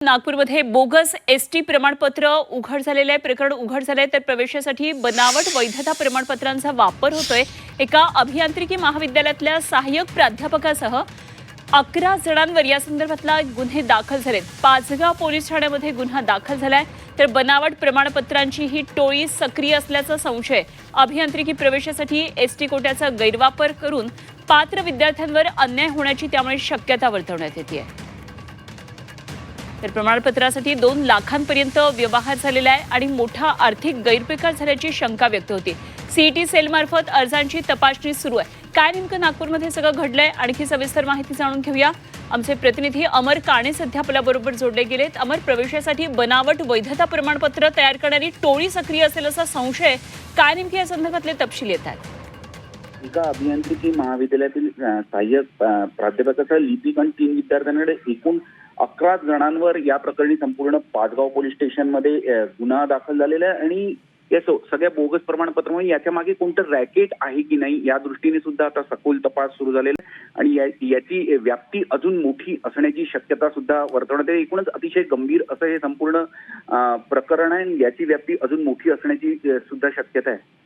नागपूरमध्ये bogus ST प्रमाणपत्र उघड झालेले आहे। प्रकरण उघड झाले तर प्रवेशासाठी बनावट वैधता प्रमाणपत्रांचा वापर होतोय। एका अभियांत्रिकी महाविद्यालयातल्या सहाय्यक प्राध्यापकासह 11 जणांवर या संदर्भातला गुन्हे दाखल झालेत। पाचगाव पोलीस ठाण्यामध्ये गुन्हा दाखल झालाय। तर बनावट प्रमाणपत्रांची ही टोळी सक्रिय असल्याचा संशय। अभियांत्रिकी प्रवेशासाठी एसटी कोट्याचा गैरवापर करून पात्र विद्यार्थ्यांवर अन्याय होण्याची त्यामुळे शक्यता वर्तवण्यात येते। तर प्रमाणपत्रासाठी 2 लाखांपर्यंत व्यवहार झालेला आहे आणि मोठा आर्थिक गैरप्रकार झाल्याची शंका व्यक्त होती। सीईटी सेलमार्फत अर्जांची तपासणी सुरू आहे। काय नेमकं नागपूरमध्ये सगळं घडलंय, आणखी सविस्तर माहिती जाणून घेऊया। आमचे प्रतिनिधी अमर काणे सध्या आपल्याबरोबर जोडले गेलेत। अमर, प्रवेशासाठी बनावट वैधता प्रमाणपत्र तयार करणारी टोळी सक्रिय असेल असा संशय, काय नेमके या संदर्भातले तपशील येत आहेत? एका अभियांत्रिकी महाविद्यालयातील सहाय्यक प्राध्यापकासह लिपिक आणि 3 विद्यार्थ्यांकडे एकूण 11 जणांवर या प्रकरणी संपूर्ण पाचगाव पोलीस स्टेशनमध्ये गुन्हा दाखल झालेला आहे आणि या सगळ्या बोगस प्रमाणपत्रामुळे याच्या मागे कोणतं रॅकेट आहे की नाही या दृष्टीने सुद्धा आता सखोल तपास सुरू झालेला आहे आणि याची व्याप्ती अजून मोठी असण्याची शक्यता सुद्धा वर्तवण्यात येते। एकूणच अतिशय गंभीर असं हे संपूर्ण प्रकरण आहे आणि याची व्याप्ती अजून मोठी असण्याची सुद्धा शक्यता आहे।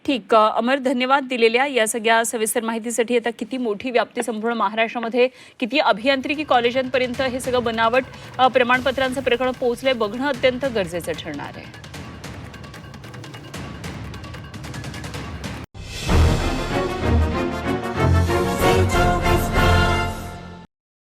ठीक, अमर, धन्यवाद दिलेल्या या सगळ्या सविस्तर माहितीसाठी। आता किती मोठी व्याप्ती संपूर्ण महाराष्ट्रामध्ये, किती अभियांत्रिकी कॉलेजांपर्यंत हे सगळं बनावट प्रमाणपत्रांचं प्रकरण पोहोचलंय बघणं अत्यंत गरजेचं ठरणार आहे।